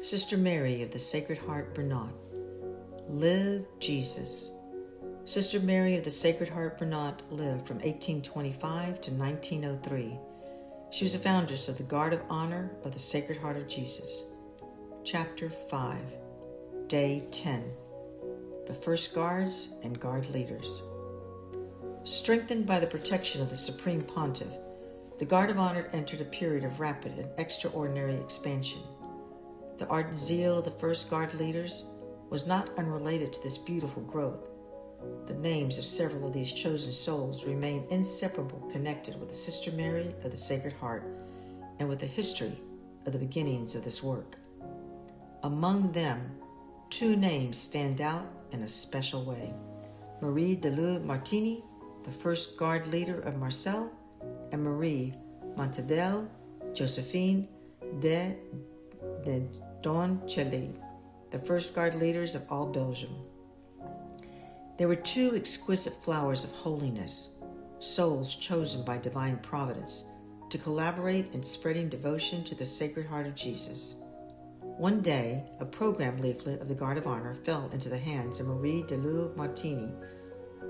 Sister Mary of the Sacred Heart Bernat. Live Jesus. Sister Mary of the Sacred Heart Bernat lived from 1825 to 1903. She was the foundress of the Guard of Honor of the Sacred Heart of Jesus. Chapter 5, Day 10. The First Guards and Guard Leaders. Strengthened by the protection of the Supreme Pontiff, the Guard of Honor entered a period of rapid and extraordinary expansion. The ardent zeal of the first Guard leaders was not unrelated to this beautiful growth. The names of several of these chosen souls remain inseparably connected with the Sister Mary of the Sacred Heart and with the history of the beginnings of this work. Among them, two names stand out in a special way: Marie-Mathilde-Joséphine, the first Guard Leader of Marseille, and Marie-Mathilde-Joséphine de Nédonchel, the first Guard Leaders of all Belgium. They were two exquisite flowers of holiness, souls chosen by Divine Providence to collaborate in spreading devotion to the Sacred Heart of Jesus. One day, a program leaflet of the Guard of Honor fell into the hands of Marie Deluil-Martiny,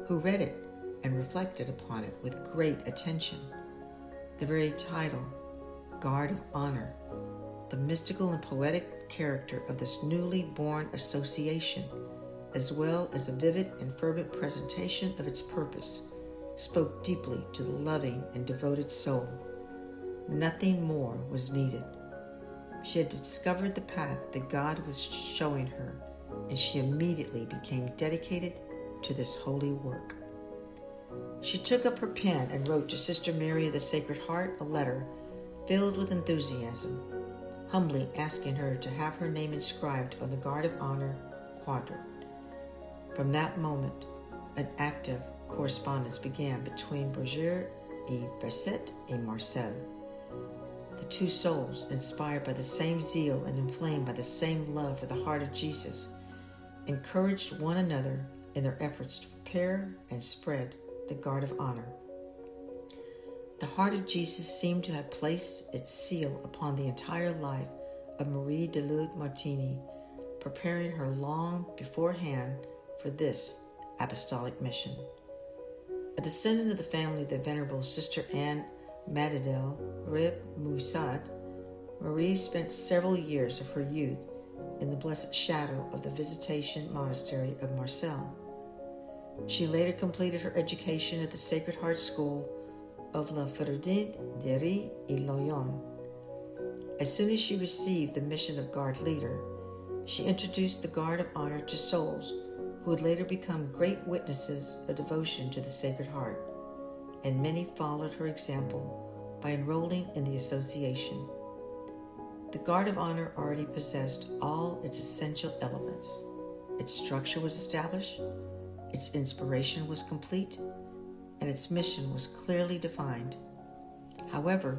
who read it and reflected upon it with great attention. The very title, Guard of Honor, the mystical and poetic character of this newly born association, as well as a vivid and fervent presentation of its purpose, spoke deeply to the loving and devoted soul. Nothing more was needed. She had discovered the path that God was showing her, and she immediately became dedicated to this holy work. She took up her pen and wrote to Sister Mary of the Sacred Heart a letter filled with enthusiasm, humbly asking her to have her name inscribed on the Guard of Honor quadrant. From that moment, an active correspondence began between Bourg-en-Bresse and Marseille. The two souls, inspired by the same zeal and inflamed by the same love for the heart of Jesus, encouraged one another in their efforts to prepare and spread the Guard of Honor. The heart of Jesus seemed to have placed its seal upon the entire life of Marie Deluil-Martiny, preparing her long beforehand for this apostolic mission. A descendant of the family of the Venerable Sister Anne Madedel Remusat, Marie spent several years of her youth in the blessed shadow of the Visitation Monastery of Marseille. She later completed her education at the Sacred Heart School of La Ferdinand de Loyon. As soon as she received the mission of Guard Leader, she introduced the Guard of Honor to souls who would later become great witnesses of devotion to the Sacred Heart, and many followed her example by enrolling in the association. The Guard of Honor already possessed all its essential elements. Its structure was established, its inspiration was complete, and its mission was clearly defined. However,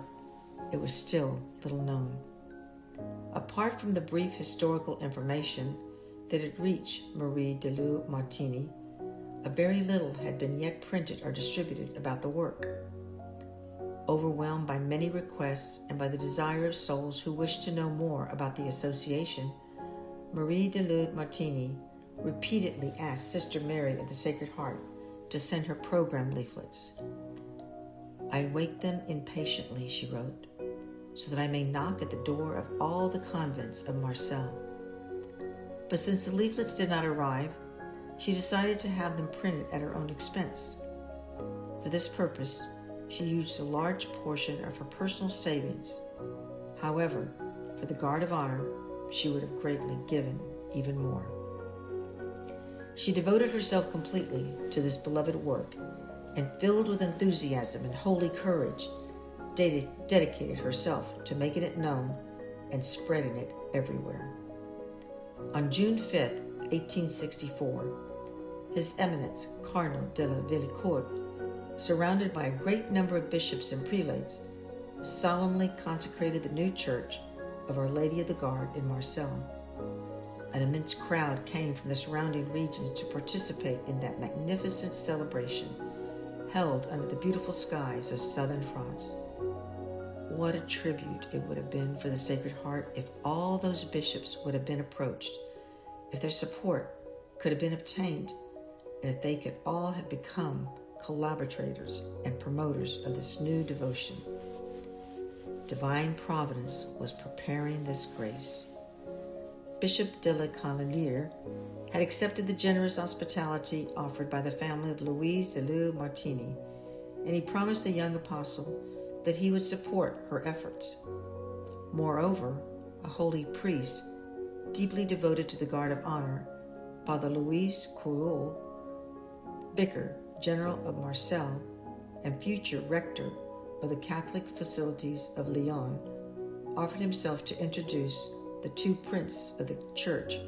it was still little known. Apart from the brief historical information that had reached Marie Deluil-Martiny, a very little had been yet printed or distributed about the work. Overwhelmed by many requests and by the desire of souls who wished to know more about the association, Marie Deluil-Martiny repeatedly asked Sister Mary of the Sacred Heart to send her program leaflets. "I await them impatiently," she wrote, "so that I may knock at the door of all the convents of Marseille." But since the leaflets did not arrive, she decided to have them printed at her own expense. For this purpose, she used a large portion of her personal savings. However, for the Guard of Honor, she would have greatly given even more. She devoted herself completely to this beloved work, and filled with enthusiasm and holy courage, dedicated herself to making it known and spreading it everywhere. On June 5, 1864, His Eminence Cardinal de la Villecourt, surrounded by a great number of bishops and prelates, solemnly consecrated the new church of Our Lady of the Guard in Marseille. An immense crowd came from the surrounding regions to participate in that magnificent celebration held under the beautiful skies of southern France. what a tribute it would have been for the Sacred Heart if all those bishops would have been approached, if their support could have been obtained, and if they could all have become collaborators and promoters of this new devotion. Divine Providence was preparing this grace. Bishop de la Cavaliere had accepted the generous hospitality offered by the family of Louise Deluil-Martiny, and he promised the young apostle that he would support her efforts. Moreover, a holy priest, deeply devoted to the Guard of Honor, Father Louis Courreau, Vicar General of Marseille and future rector of the Catholic facilities of Lyon, offered himself to introduce the two princes of the Church,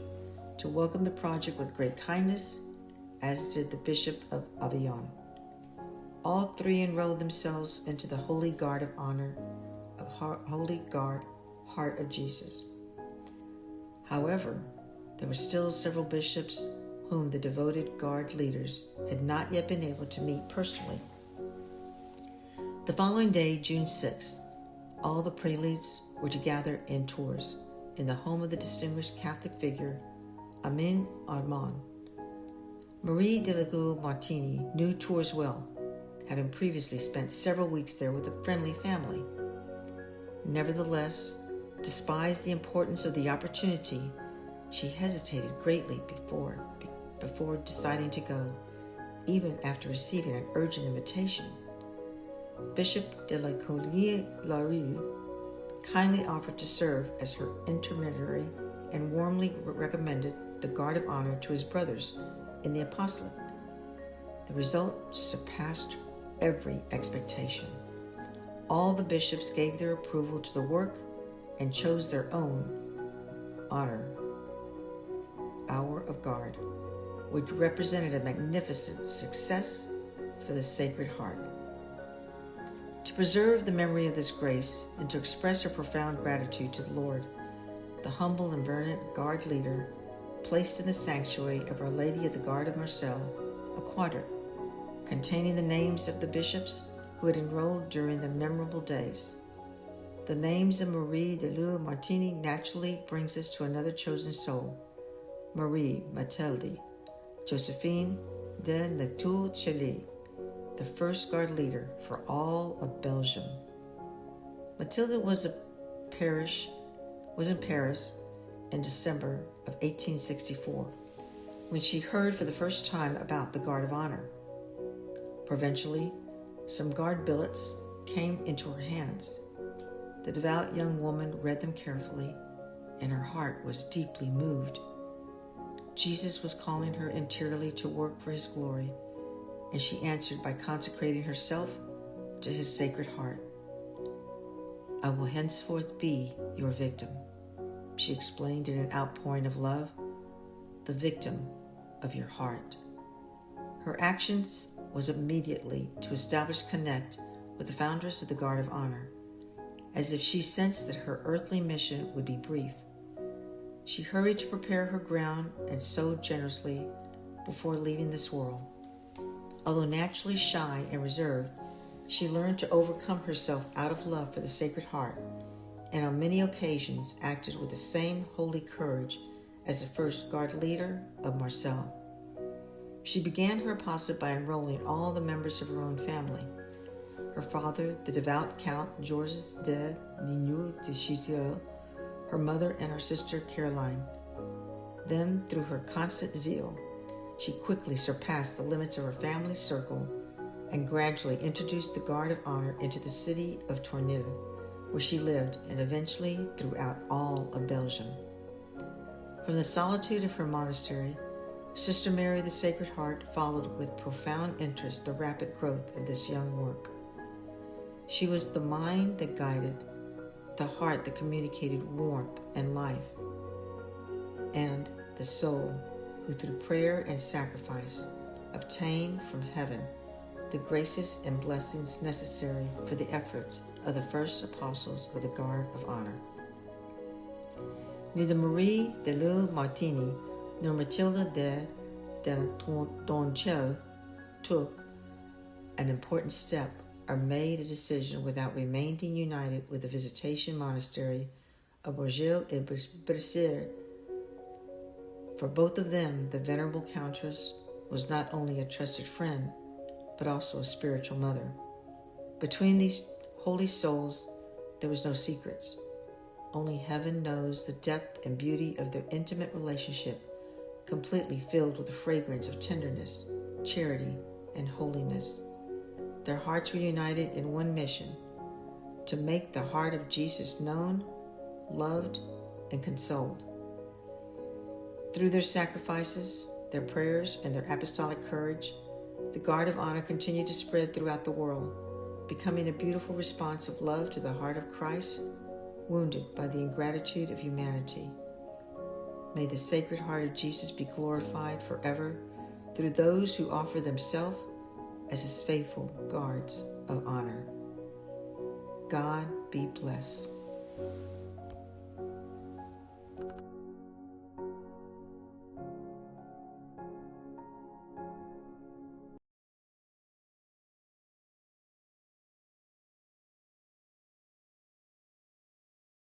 to welcome the project with great kindness, as did the Bishop of Avignon. All three enrolled themselves into the Holy Guard of Honor of Holy Guard, Heart of Jesus. However, there were still several bishops whom the devoted Guard leaders had not yet been able to meet personally. The following day, June 6th, all the prelates were to gather in Tours, in the home of the distinguished Catholic figure, Amin Armand. Marie-Mathilde-Joséphine knew Tours well, having previously spent several weeks there with a friendly family. Nevertheless, despised the importance of the opportunity, she hesitated greatly before deciding to go, even after receiving an urgent invitation. Bishop de la Collier-Larue kindly offered to serve as her intermediary and warmly recommended the Guard of Honor to his brothers in the apostolate. The result surpassed every expectation. All the bishops gave their approval to the work and chose their own honor, Hour of Guard, which represented a magnificent success for the Sacred Heart. To preserve the memory of this grace and to express her profound gratitude to the Lord, the humble and vehement Guard leader placed in the sanctuary of Our Lady of the Guard of Marseille a quadrant containing the names of the bishops who had enrolled during the memorable days. The names of Marie Deluil-Martiny naturally brings us to another chosen soul, Marie-Mathilde-Joséphine de Nédonchel, the first Guard leader for all of Belgium. Mathilde was in Paris in December of 1864, when she heard for the first time about the Guard of Honor. Provincially, some Guard billets came into her hands. The devout young woman read them carefully, and her heart was deeply moved. Jesus was calling her interiorly to work for his glory, and she answered by consecrating herself to his Sacred Heart. "I will henceforth be your victim," she explained in an outpouring of love, "the victim of your heart." Her actions was immediately to connect with the foundress of the Guard of Honor, as if she sensed that her earthly mission would be brief. She hurried to prepare her ground and sowed generously before leaving this world. Although naturally shy and reserved, she learned to overcome herself out of love for the Sacred Heart, and on many occasions acted with the same holy courage as the first Guard Leader of Marseille. She began her apostolate by enrolling all the members of her own family. Her father, the devout Count Georges de Deluil-Martiny, her mother and her sister Caroline. Then, through her constant zeal, she quickly surpassed the limits of her family's circle and gradually introduced the Guard of Honor into the city of Tournai, where she lived, and eventually throughout all of Belgium. From the solitude of her monastery, Sister Mary of the Sacred Heart followed with profound interest the rapid growth of this young work. She was the mind that guided, the heart that communicated warmth and life, and the soul who through prayer and sacrifice obtained from heaven the graces and blessings necessary for the efforts of the first apostles of the Guard of Honor. Neither Marie Deluil-Martiny nor Mathilde de Nédonchel took an important step or made a decision without remaining united with the Visitation Monastery of Bourg-en-Bresse. For both of them, the Venerable Countess was not only a trusted friend, but also a spiritual mother. Between these holy souls, there was no secrets. Only heaven knows the depth and beauty of their intimate relationship, completely filled with the fragrance of tenderness, charity, and holiness. Their hearts were united in one mission: to make the heart of Jesus known, loved, and consoled. Through their sacrifices, their prayers, and their apostolic courage, the Guard of Honor continued to spread throughout the world, becoming a beautiful response of love to the heart of Christ, wounded by the ingratitude of humanity. May the Sacred Heart of Jesus be glorified forever through those who offer themselves as his faithful guards of honor. God be blessed.